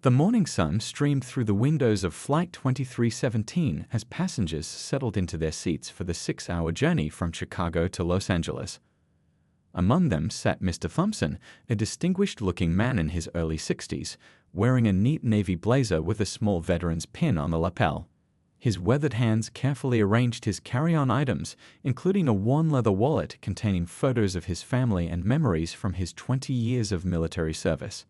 The morning sun streamed through the windows of Flight 2317 as passengers settled into their seats for the 6-hour journey from Chicago to Los Angeles. Among them sat Mr. Thompson, a distinguished-looking man in his early 60s, wearing a neat navy blazer with a small veteran's pin on the lapel. His weathered hands carefully arranged his carry-on items, including a worn leather wallet containing photos of his family and memories from his 20 years of military service.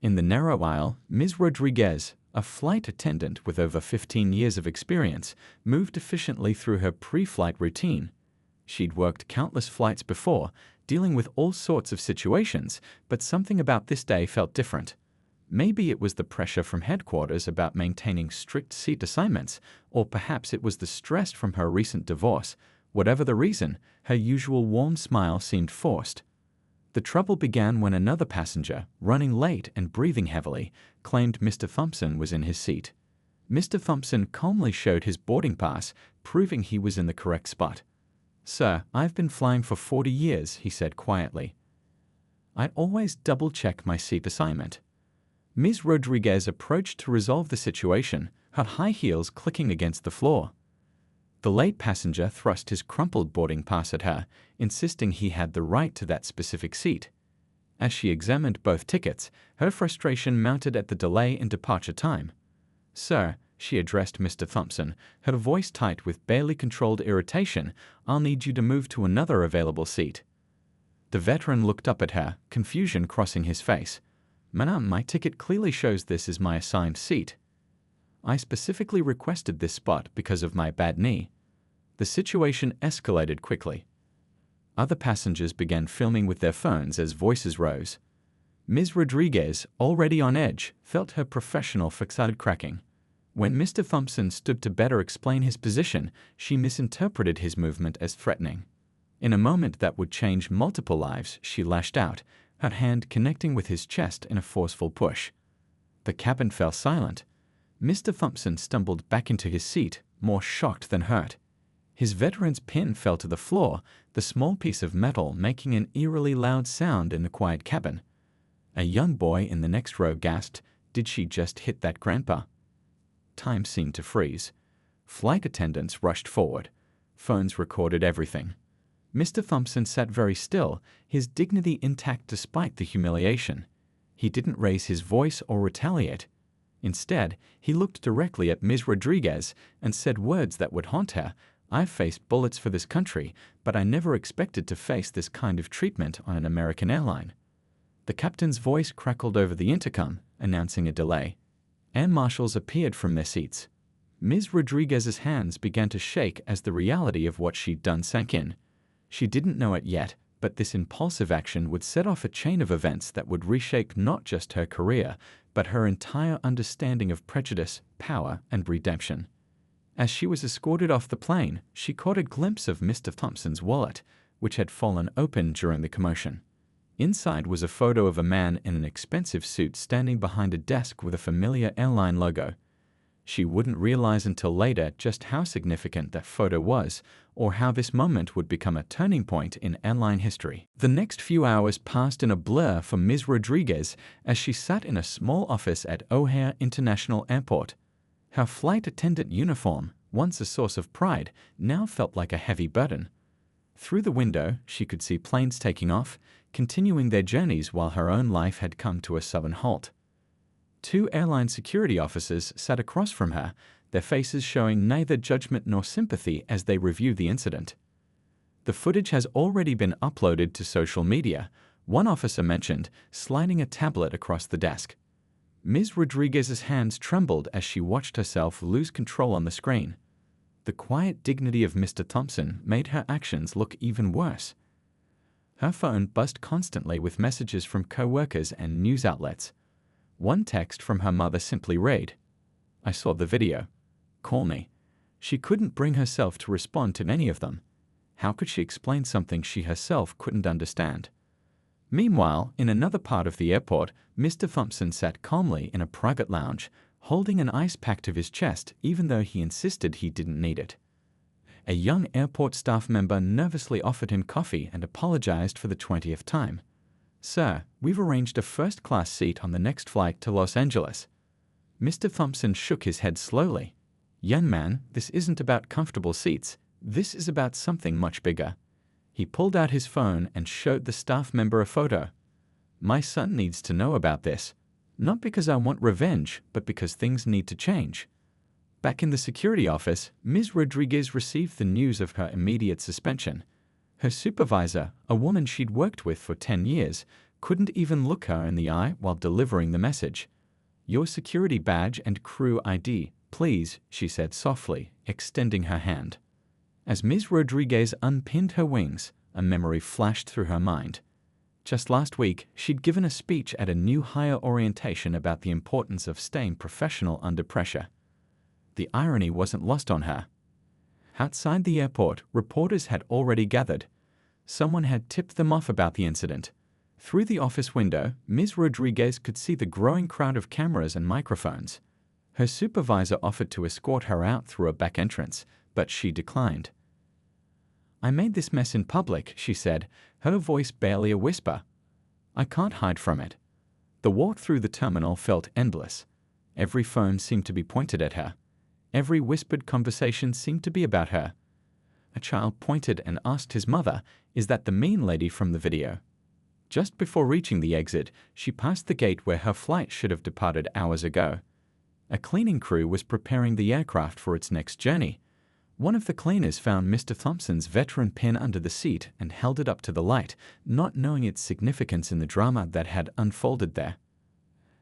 In the narrow aisle, Ms. Rodriguez, a flight attendant with over 15 years of experience, moved efficiently through her pre-flight routine. She'd worked countless flights before, dealing with all sorts of situations, but something about this day felt different. Maybe it was the pressure from headquarters about maintaining strict seat assignments, or perhaps it was the stress from her recent divorce. Whatever the reason, her usual warm smile seemed forced. The trouble began when another passenger, running late and breathing heavily, claimed Mr. Thompson was in his seat. Mr. Thompson calmly showed his boarding pass, proving he was in the correct spot. "Sir, I've been flying for 40 years, he said quietly. "I always double-check my seat assignment." Ms. Rodriguez approached to resolve the situation, her high heels clicking against the floor. The late passenger thrust his crumpled boarding pass at her, insisting he had the right to that specific seat. As she examined both tickets, her frustration mounted at the delay in departure time. "Sir," she addressed Mr. Thompson, her voice tight with barely controlled irritation, "I'll need you to move to another available seat." The veteran looked up at her, confusion crossing his face. "Madam, my ticket clearly shows this is my assigned seat. I specifically requested this spot because of my bad knee." The situation escalated quickly. Other passengers began filming with their phones as voices rose. Ms. Rodriguez, already on edge, felt her professional facade cracking. When Mr. Thompson stood to better explain his position, she misinterpreted his movement as threatening. In a moment that would change multiple lives, she lashed out, her hand connecting with his chest in a forceful push. The cabin fell silent. Mr. Thompson stumbled back into his seat, more shocked than hurt. His veteran's pin fell to the floor, the small piece of metal making an eerily loud sound in the quiet cabin. A young boy in the next row gasped, "Did she just hit that grandpa?" Time seemed to freeze. Flight attendants rushed forward. Phones recorded everything. Mr. Thompson sat very still, his dignity intact despite the humiliation. He didn't raise his voice or retaliate. Instead, he looked directly at Ms. Rodriguez and said words that would haunt her. "I've faced bullets for this country, but I never expected to face this kind of treatment on an American airline." The captain's voice crackled over the intercom, announcing a delay. Air marshals appeared from their seats. Ms. Rodriguez's hands began to shake as the reality of what she'd done sank in. She didn't know it yet, but this impulsive action would set off a chain of events that would reshape not just her career, but her entire understanding of prejudice, power, and redemption. As she was escorted off the plane, she caught a glimpse of Mr. Thompson's wallet, which had fallen open during the commotion. Inside was a photo of a man in an expensive suit standing behind a desk with a familiar airline logo. She wouldn't realize until later just how significant that photo was, or how this moment would become a turning point in airline history. The next few hours passed in a blur for Ms. Rodriguez as she sat in a small office at O'Hare International Airport. Her flight attendant uniform, once a source of pride, now felt like a heavy burden. Through the window, she could see planes taking off, continuing their journeys while her own life had come to a sudden halt. 2 airline security officers sat across from her, their faces showing neither judgment nor sympathy as they reviewed the incident. "The footage has already been uploaded to social media," one officer mentioned, sliding a tablet across the desk. Ms. Rodriguez's hands trembled as she watched herself lose control on the screen. The quiet dignity of Mr. Thompson made her actions look even worse. Her phone buzzed constantly with messages from co-workers and news outlets. One text from her mother simply read, "I saw the video. Call me." She couldn't bring herself to respond to any of them. How could she explain something she herself couldn't understand? Meanwhile, in another part of the airport, Mr. Thompson sat calmly in a private lounge, holding an ice pack to his chest even though he insisted he didn't need it. A young airport staff member nervously offered him coffee and apologized for the 20th time. "Sir, we've arranged a first-class seat on the next flight to Los Angeles." Mr. Thompson shook his head slowly. Young man, this isn't about comfortable seats. This is about something much bigger. He pulled out his phone and showed the staff member a photo. My son needs to know about this. Not because I want revenge, but because things need to change. Back in the security office, Ms. Rodriguez received the news of her immediate suspension. Her supervisor, a woman she'd worked with for 10 years, couldn't even look her in the eye while delivering the message. Your security badge and crew ID, please, she said softly, extending her hand. As Ms. Rodriguez unpinned her wings, a memory flashed through her mind. Just last week, she'd given a speech at a new hire orientation about the importance of staying professional under pressure. The irony wasn't lost on her. Outside the airport, reporters had already gathered. Someone had tipped them off about the incident. Through the office window, Ms. Rodriguez could see the growing crowd of cameras and microphones. Her supervisor offered to escort her out through a back entrance, but she declined. I made this mess in public, she said, her voice barely a whisper. I can't hide from it. The walk through the terminal felt endless. Every phone seemed to be pointed at her. Every whispered conversation seemed to be about her. A child pointed and asked his mother, "Is that the mean lady from the video?" Just before reaching the exit, she passed the gate where her flight should have departed hours ago. A cleaning crew was preparing the aircraft for its next journey. One of the cleaners found Mr. Thompson's veteran pin under the seat and held it up to the light, not knowing its significance in the drama that had unfolded there.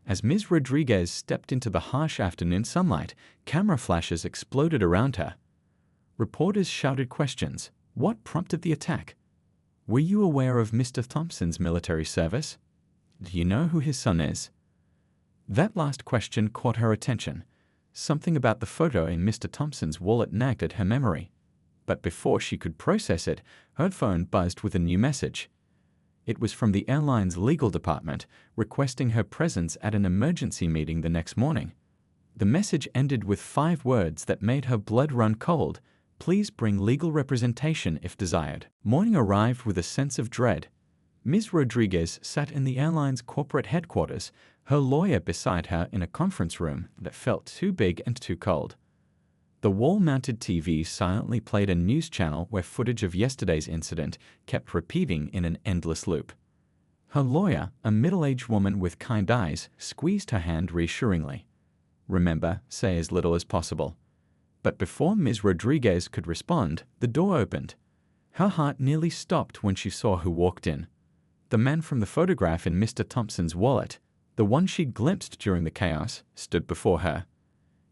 As Ms. Rodriguez stepped into the harsh afternoon sunlight, camera flashes exploded around her. Reporters shouted questions. What prompted the attack? Were you aware of Mr. Thompson's military service? Do you know who his son is? That last question caught her attention. Something about the photo in Mr. Thompson's wallet nagged at her memory. But before she could process it, her phone buzzed with a new message. It was from the airline's legal department, requesting her presence at an emergency meeting the next morning. The message ended with 5 words that made her blood run cold. Please bring legal representation if desired. Morning arrived with a sense of dread. Ms. Rodriguez sat in the airline's corporate headquarters, her lawyer beside her in a conference room that felt too big and too cold. The wall-mounted TV silently played a news channel where footage of yesterday's incident kept repeating in an endless loop. Her lawyer, a middle-aged woman with kind eyes, squeezed her hand reassuringly. Remember, say as little as possible. But before Ms. Rodriguez could respond, the door opened. Her heart nearly stopped when she saw who walked in. The man from the photograph in Mr. Thompson's wallet, the one she'd glimpsed during the chaos, stood before her.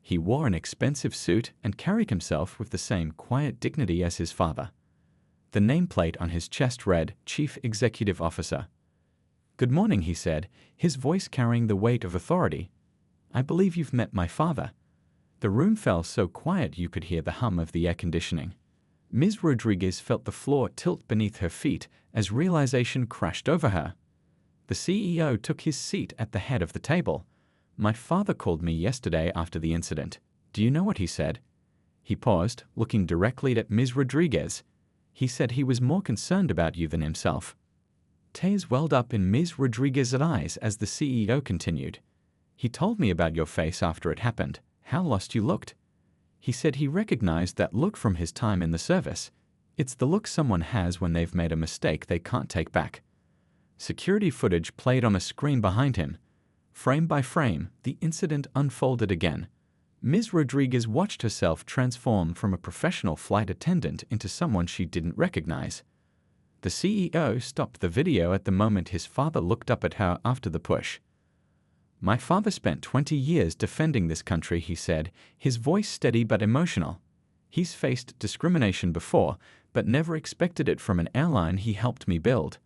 He wore an expensive suit and carried himself with the same quiet dignity as his father. The nameplate on his chest read, Chief Executive Officer. Good morning, he said, his voice carrying the weight of authority. I believe you've met my father. The room fell so quiet you could hear the hum of the air conditioning. Ms. Rodriguez felt the floor tilt beneath her feet as realization crashed over her. The CEO took his seat at the head of the table. My father called me yesterday after the incident. Do you know what he said? He paused, looking directly at Ms. Rodriguez. He said he was more concerned about you than himself. Tears welled up in Ms. Rodriguez's eyes as the CEO continued. He told me about your face after it happened, how lost you looked. He said he recognized that look from his time in the service. It's the look someone has when they've made a mistake they can't take back. Security footage played on a screen behind him. Frame by frame, the incident unfolded again. Ms. Rodriguez watched herself transform from a professional flight attendant into someone she didn't recognize. The CEO stopped the video at the moment his father looked up at her after the push. My father spent 20 years defending this country, he said, his voice steady but emotional. He's faced discrimination before, but never expected it from an airline he helped me build.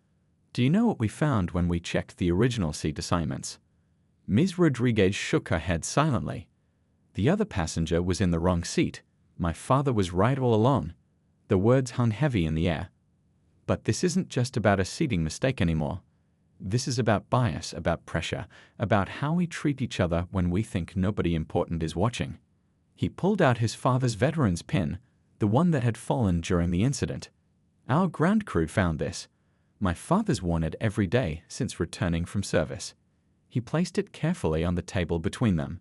Do you know what we found when we checked the original seat assignments? Ms. Rodriguez shook her head silently. The other passenger was in the wrong seat. My father was right all along. The words hung heavy in the air. But this isn't just about a seating mistake anymore. This is about bias, about pressure, about how we treat each other when we think nobody important is watching. He pulled out his father's veteran's pin, the one that had fallen during the incident. Our ground crew found this. My father's worn it every day since returning from service. He placed it carefully on the table between them.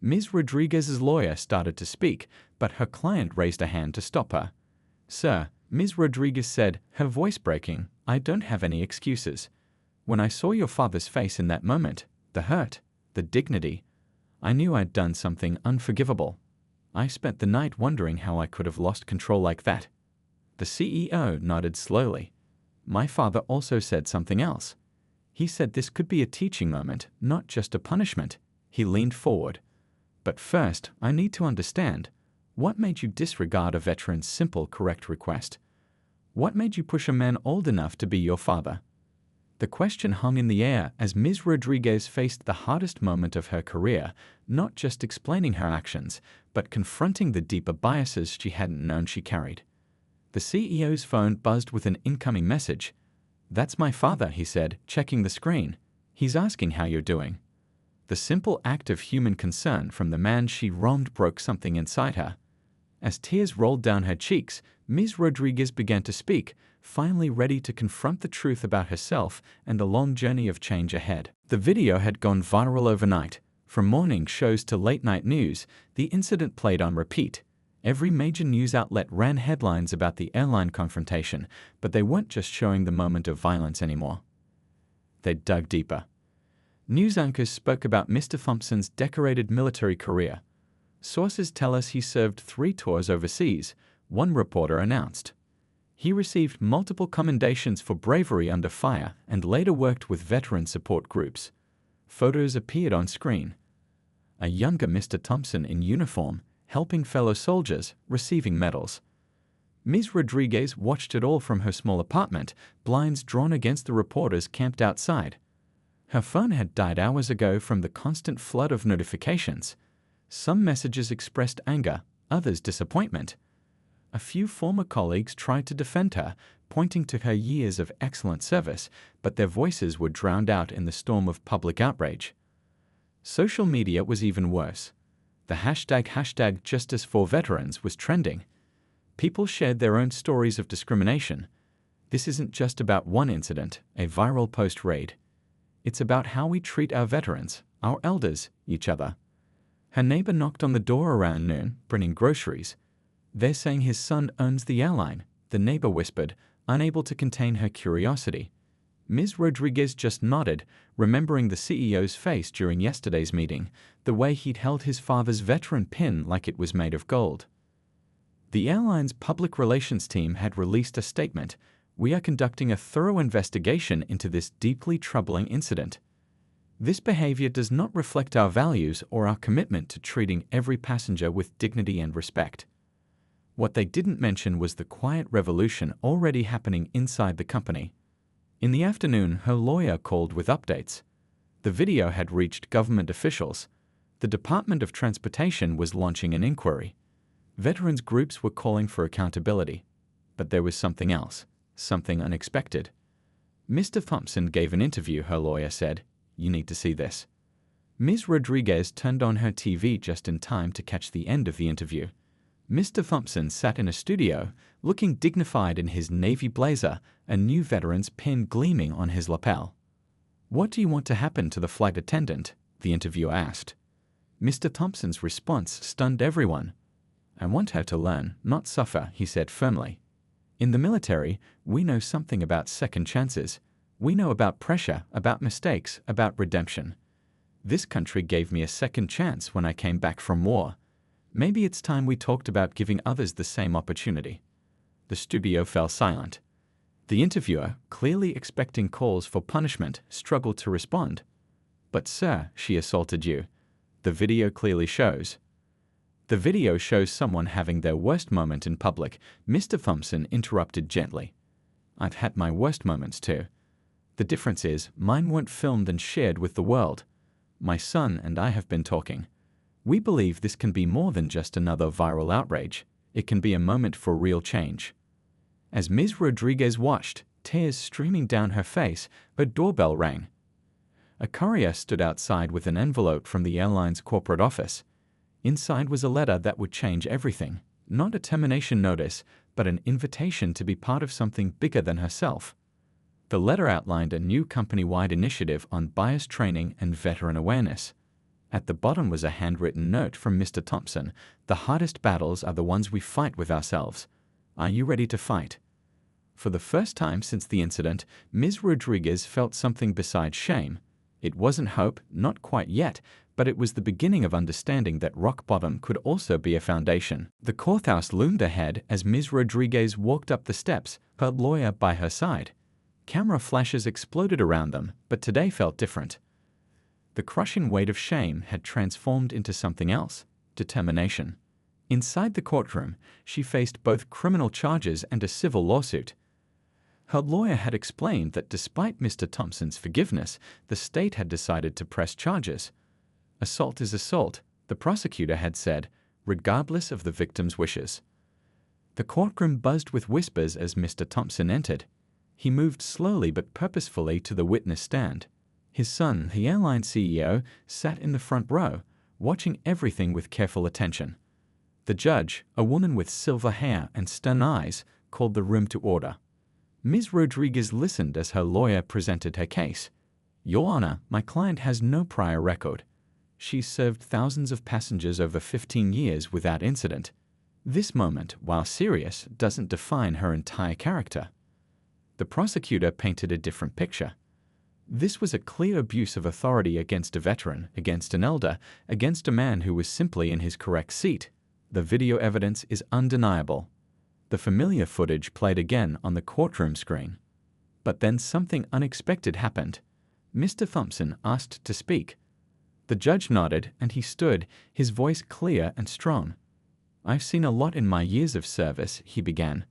Ms. Rodriguez's lawyer started to speak, but her client raised a hand to stop her. "Sir," Ms. Rodriguez said, her voice breaking, "I don't have any excuses. When I saw your father's face in that moment, the hurt, the dignity, I knew I'd done something unforgivable. I spent the night wondering how I could have lost control like that." The CEO nodded slowly. "My father also said something else. He said this could be a teaching moment, not just a punishment." He leaned forward. "But first, I need to understand. What made you disregard a veteran's simple, correct request? What made you push a man old enough to be your father?" The question hung in the air as Ms. Rodriguez faced the hardest moment of her career, not just explaining her actions, but confronting the deeper biases she hadn't known she carried. The CEO's phone buzzed with an incoming message. "That's my father," he said, checking the screen. "He's asking how you're doing." The simple act of human concern from the man she wronged broke something inside her. As tears rolled down her cheeks, Ms. Rodriguez began to speak, finally ready to confront the truth about herself and the long journey of change ahead. The video had gone viral overnight. From morning shows to late-night news, the incident played on repeat. Every major news outlet ran headlines about the airline confrontation, but they weren't just showing the moment of violence anymore. They dug deeper. News anchors spoke about Mr. Thompson's decorated military career. Sources tell us he served 3 tours overseas, one reporter announced. He received multiple commendations for bravery under fire and later worked with veteran support groups. Photos appeared on screen. A younger Mr. Thompson in uniform, helping fellow soldiers, receiving medals. Ms. Rodriguez watched it all from her small apartment, blinds drawn against the reporters camped outside. Her phone had died hours ago from the constant flood of notifications. Some messages expressed anger, others disappointment. A few former colleagues tried to defend her, pointing to her years of excellent service, but their voices were drowned out in the storm of public outrage. Social media was even worse. The hashtag #JusticeForVeterans was trending. People shared their own stories of discrimination. This isn't just about one incident, a viral post read. It's about how we treat our veterans, our elders, each other. Her neighbor knocked on the door around noon, bringing groceries. "They're saying his son owns the airline," the neighbor whispered, unable to contain her curiosity. Ms. Rodriguez just nodded, remembering the CEO's face during yesterday's meeting, the way he'd held his father's veteran pin like it was made of gold. The airline's public relations team had released a statement. "We are conducting a thorough investigation into this deeply troubling incident. This behavior does not reflect our values or our commitment to treating every passenger with dignity and respect." What they didn't mention was the quiet revolution already happening inside the company. In the afternoon, her lawyer called with updates. The video had reached government officials. The Department of Transportation was launching an inquiry. Veterans groups were calling for accountability. But there was something else. Something unexpected. "Mr. Thompson gave an interview," her lawyer said. "You need to see this." Ms. Rodriguez turned on her TV just in time to catch the end of the interview. Mr. Thompson sat in a studio, looking dignified in his navy blazer, a new veteran's pin gleaming on his lapel. "What do you want to happen to the flight attendant?" the interviewer asked. Mr. Thompson's response stunned everyone. "I want her to learn, not suffer," he said firmly. "In the military, we know something about second chances. We know about pressure, about mistakes, about redemption. This country gave me a second chance when I came back from war. Maybe it's time we talked about giving others the same opportunity." The studio fell silent. The interviewer, clearly expecting calls for punishment, struggled to respond. "But sir, she assaulted you. The video clearly shows." "The video shows someone having their worst moment in public," Mr. Thompson interrupted gently. "I've had my worst moments too. The difference is, mine weren't filmed and shared with the world. My son and I have been talking. We believe this can be more than just another viral outrage. It can be a moment for real change." As Ms. Rodriguez watched, tears streaming down her face, her doorbell rang. A courier stood outside with an envelope from the airline's corporate office. Inside was a letter that would change everything. Not a termination notice, but an invitation to be part of something bigger than herself. The letter outlined a new company-wide initiative on bias training and veteran awareness. At the bottom was a handwritten note from Mr. Thompson. "The hardest battles are the ones we fight with ourselves. Are you ready to fight?" For the first time since the incident, Ms. Rodriguez felt something besides shame. It wasn't hope, not quite yet, but it was the beginning of understanding that rock bottom could also be a foundation. The courthouse loomed ahead as Ms. Rodriguez walked up the steps, her lawyer by her side. Camera flashes exploded around them, but today felt different. The crushing weight of shame had transformed into something else: determination. Inside the courtroom, she faced both criminal charges and a civil lawsuit. Her lawyer had explained that despite Mr. Thompson's forgiveness, the state had decided to press charges. Assault is assault, the prosecutor had said, regardless of the victim's wishes. The courtroom buzzed with whispers as Mr. Thompson entered. He moved slowly but purposefully to the witness stand. His son, the airline CEO, sat in the front row, watching everything with careful attention. The judge, a woman with silver hair and stern eyes, called the room to order. Ms. Rodriguez listened as her lawyer presented her case. "Your Honor, my client has no prior record. She's served thousands of passengers over 15 years without incident. This moment, while serious, doesn't define her entire character." The prosecutor painted a different picture. This was a clear abuse of authority against a veteran, against an elder, against a man who was simply in his correct seat. The video evidence is undeniable. The familiar footage played again on the courtroom screen. But then something unexpected happened. Mr. Thompson asked to speak. The judge nodded, and he stood, his voice clear and strong. "I've seen a lot in my years of service," he began.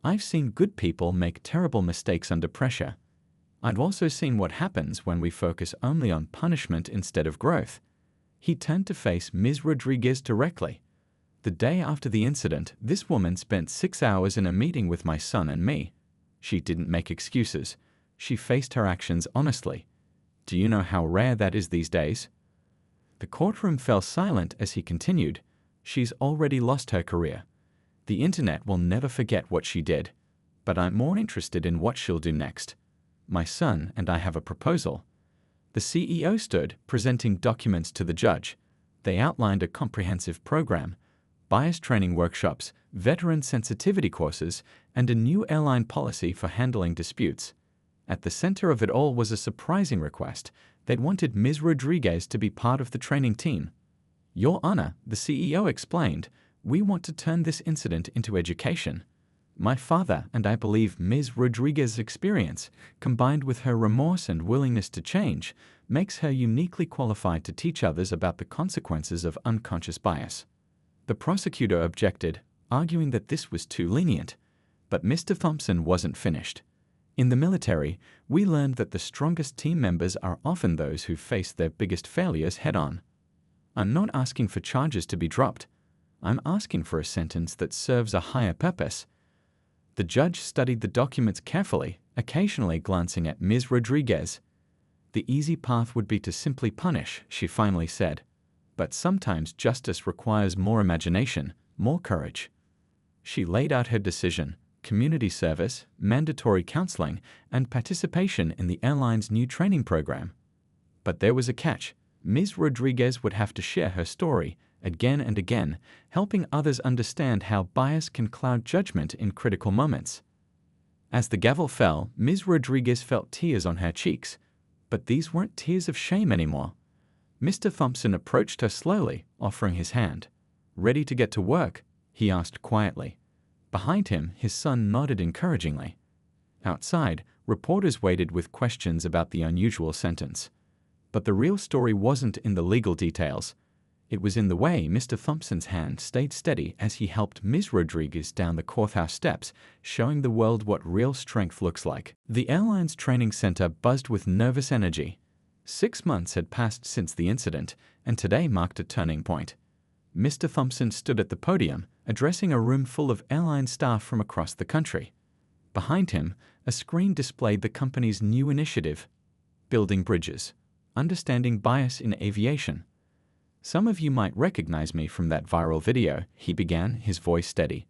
"I've seen good people make terrible mistakes under pressure. I've also seen what happens when we focus only on punishment instead of growth." He turned to face Ms. Rodriguez directly. "The day after the incident, this woman spent 6 hours in a meeting with my son and me. She didn't make excuses. She faced her actions honestly. Do you know how rare that is these days?" The courtroom fell silent as he continued. "She's already lost her career. The internet will never forget what she did. But I'm more interested in what she'll do next. My son and I have a proposal." The CEO stood, presenting documents to the judge. They outlined a comprehensive program: bias training workshops, veteran sensitivity courses, and a new airline policy for handling disputes. At the center of it all was a surprising request. They'd wanted Ms. Rodriguez to be part of the training team. "Your Honor," the CEO explained, "we want to turn this incident into education. My father, and I believe Ms. Rodriguez's experience, combined with her remorse and willingness to change, makes her uniquely qualified to teach others about the consequences of unconscious bias." The prosecutor objected, arguing that this was too lenient. But Mr. Thompson wasn't finished. "In the military, we learned that the strongest team members are often those who face their biggest failures head-on. I'm not asking for charges to be dropped. I'm asking for a sentence that serves a higher purpose." The judge studied the documents carefully, occasionally glancing at Ms. Rodriguez. "The easy path would be to simply punish," she finally said. "But sometimes justice requires more imagination, more courage." She laid out her decision: community service, mandatory counseling, and participation in the airline's new training program. But there was a catch. Ms. Rodriguez would have to share her story, again and again, helping others understand how bias can cloud judgment in critical moments. As the gavel fell, Ms. Rodriguez felt tears on her cheeks. But these weren't tears of shame anymore. Mr. Thompson approached her slowly, offering his hand. "Ready to get to work?" he asked quietly. Behind him, his son nodded encouragingly. Outside, reporters waited with questions about the unusual sentence. But the real story wasn't in the legal details. It was in the way Mr. Thompson's hand stayed steady as he helped Ms. Rodriguez down the courthouse steps, showing the world what real strength looks like. The airline's training center buzzed with nervous energy. 6 months had passed since the incident, and today marked a turning point. Mr. Thompson stood at the podium, addressing a room full of airline staff from across the country. Behind him, a screen displayed the company's new initiative: Building Bridges, Understanding Bias in Aviation. "Some of you might recognize me from that viral video," he began, his voice steady.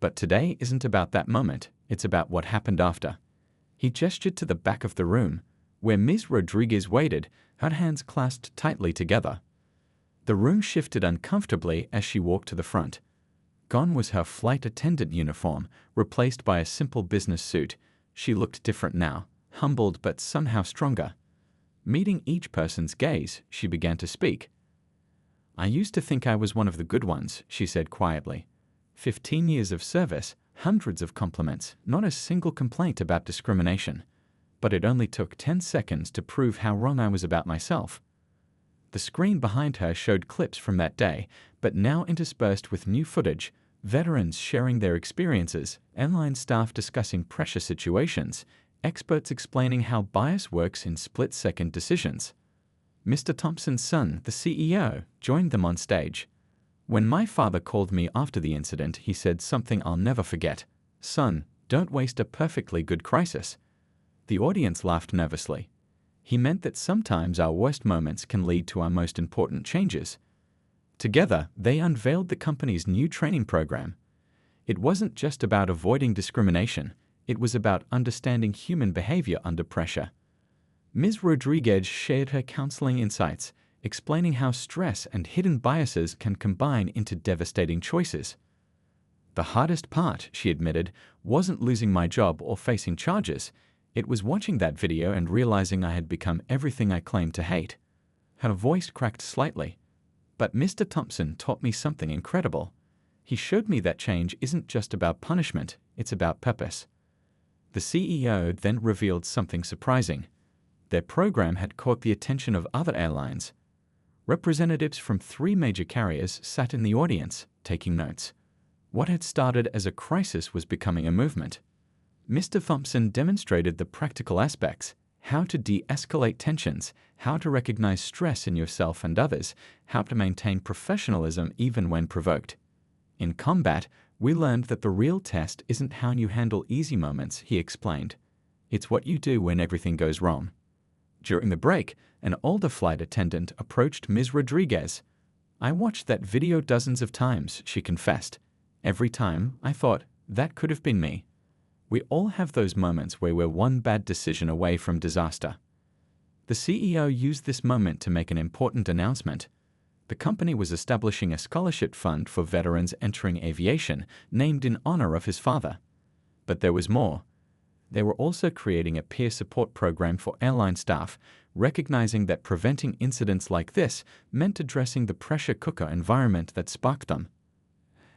"But today isn't about that moment, it's about what happened after." He gestured to the back of the room. where Ms. Rodriguez waited, her hands clasped tightly together. The room shifted uncomfortably as she walked to the front. Gone was her flight attendant uniform, replaced by a simple business suit. She looked different now, humbled but somehow stronger. Meeting each person's gaze, she began to speak. "I used to think I was one of the good ones," she said quietly. 15 years of service, hundreds of compliments, not a single complaint about discrimination. But it only took 10 seconds to prove how wrong I was about myself. The screen behind her showed clips from that day, but now interspersed with new footage, veterans sharing their experiences, airline staff discussing pressure situations, experts explaining how bias works in split-second decisions. Mr. Thompson's son, the CEO, joined them on stage. "When my father called me after the incident, he said something I'll never forget. 'Son, don't waste a perfectly good crisis.'" The audience laughed nervously. He meant that sometimes our worst moments can lead to our most important changes. Together, they unveiled the company's new training program. It wasn't just about avoiding discrimination, it was about understanding human behavior under pressure. Ms. Rodriguez shared her counseling insights, explaining how stress and hidden biases can combine into devastating choices. "The hardest part," she admitted, "wasn't losing my job or facing charges. It was watching that video and realizing I had become everything I claimed to hate." Her voice cracked slightly. "But Mr. Thompson taught me something incredible. He showed me that change isn't just about punishment, it's about purpose." The CEO then revealed something surprising. Their program had caught the attention of other airlines. Representatives from 3 major carriers sat in the audience, taking notes. What had started as a crisis was becoming a movement. Mr. Thompson demonstrated the practical aspects: how to de-escalate tensions, how to recognize stress in yourself and others, how to maintain professionalism even when provoked. "In combat, we learned that the real test isn't how you handle easy moments," he explained. "It's what you do when everything goes wrong." During the break, an older flight attendant approached Ms. Rodriguez. "I watched that video dozens of times," she confessed. "Every time, I thought, that could have been me." We all have those moments where we're one bad decision away from disaster. The CEO used this moment to make an important announcement. The company was establishing a scholarship fund for veterans entering aviation, named in honor of his father. But there was more. They were also creating a peer support program for airline staff, recognizing that preventing incidents like this meant addressing the pressure cooker environment that sparked them.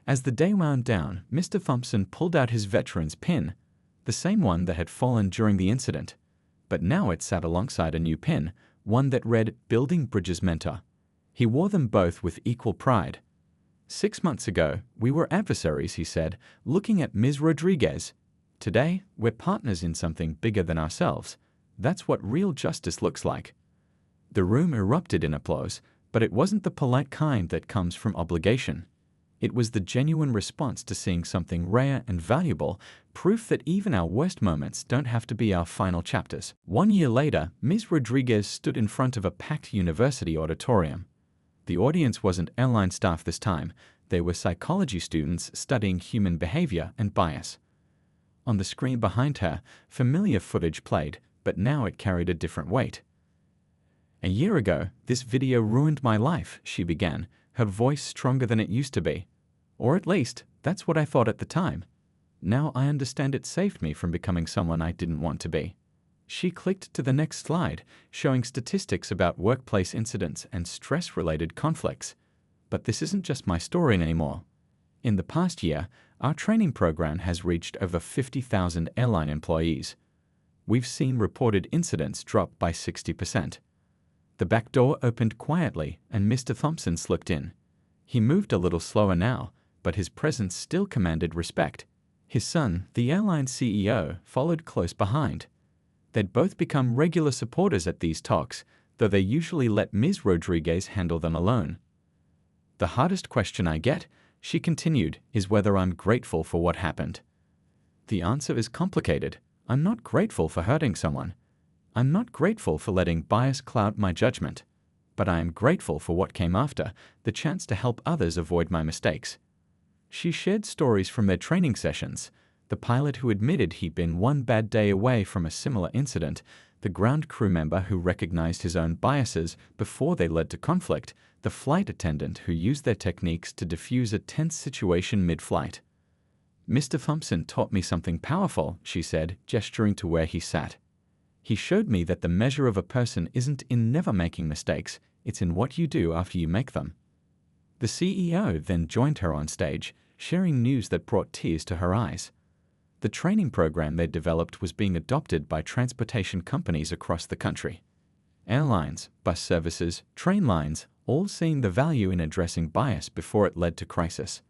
As the day wound down, Mr. Thompson pulled out his veteran's pin, the same one that had fallen during the incident. But now it sat alongside a new pin, one that read "Building Bridges Mentor." He wore them both with equal pride. "6 months ago, we were adversaries," he said, looking at Ms. Rodriguez. "Today, we're partners in something bigger than ourselves. That's what real justice looks like." The room erupted in applause, but it wasn't the polite kind that comes from obligation. It was the genuine response to seeing something rare and valuable, proof that even our worst moments don't have to be our final chapters. 1 year later, Ms. Rodriguez stood in front of a packed university auditorium. The audience wasn't airline staff this time. They were psychology students studying human behavior and bias. On the screen behind her, familiar footage played, but now it carried a different weight. "A year ago, this video ruined my life," she began, her voice stronger than it used to be. "Or at least, that's what I thought at the time. Now I understand it saved me from becoming someone I didn't want to be." She clicked to the next slide, showing statistics about workplace incidents and stress-related conflicts. "But this isn't just my story anymore. In the past year, our training program has reached over 50,000 airline employees. We've seen reported incidents drop by 60%. The back door opened quietly and Mr. Thompson slipped in. He moved a little slower now, but his presence still commanded respect. His son, the airline CEO, followed close behind. They'd both become regular supporters at these talks, though they usually let Ms. Rodriguez handle them alone. "The hardest question I get," she continued, "is whether I'm grateful for what happened. The answer is complicated. I'm not grateful for hurting someone. I'm not grateful for letting bias cloud my judgment. But I am grateful for what came after, the chance to help others avoid my mistakes." She shared stories from their training sessions: the pilot who admitted he'd been one bad day away from a similar incident, the ground crew member who recognized his own biases before they led to conflict, the flight attendant who used their techniques to diffuse a tense situation mid-flight. "Mr. Thompson taught me something powerful," she said, gesturing to where he sat. "He showed me that the measure of a person isn't in never making mistakes, it's in what you do after you make them." The CEO then joined her on stage, sharing news that brought tears to her eyes. The training program they developed was being adopted by transportation companies across the country. Airlines, bus services, train lines, all seeing the value in addressing bias before it led to crisis.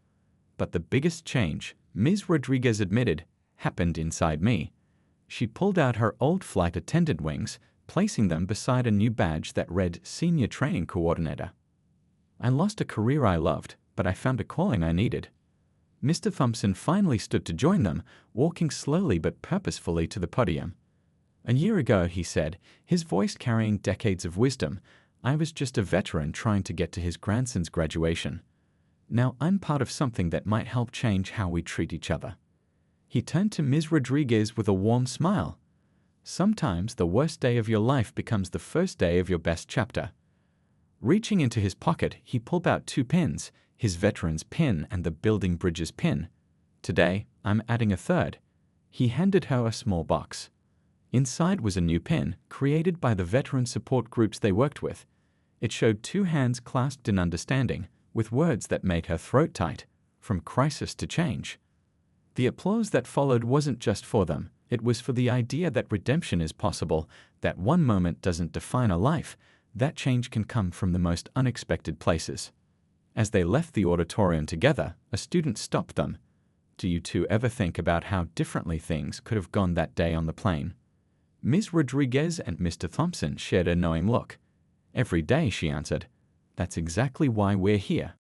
But the biggest change, Ms. Rodriguez admitted, happened inside me. She pulled out her old flight attendant wings, placing them beside a new badge that read Senior Training Coordinator. "I lost a career I loved, but I found a calling I needed." Mr. Thompson finally stood to join them, walking slowly but purposefully to the podium. "A year ago," he said, his voice carrying decades of wisdom, "I was just a veteran trying to get to his grandson's graduation. Now I'm part of something that might help change how we treat each other." He turned to Ms. Rodriguez with a warm smile. "Sometimes the worst day of your life becomes the first day of your best chapter." Reaching into his pocket, he pulled out 2 pins, his veteran's pin and the Building Bridges pin. "Today, I'm adding a third." He handed her a small box. Inside was a new pin, created by the veteran support groups they worked with. It showed 2 hands clasped in understanding, with words that made her throat tight, "From crisis to change." The applause that followed wasn't just for them, it was for the idea that redemption is possible, that one moment doesn't define a life, that change can come from the most unexpected places. As they left the auditorium together, a student stopped them. "Do you two ever think about how differently things could have gone that day on the plane?" Ms. Rodriguez and Mr. Thompson shared a knowing look. "Every day," she answered. "That's exactly why we're here."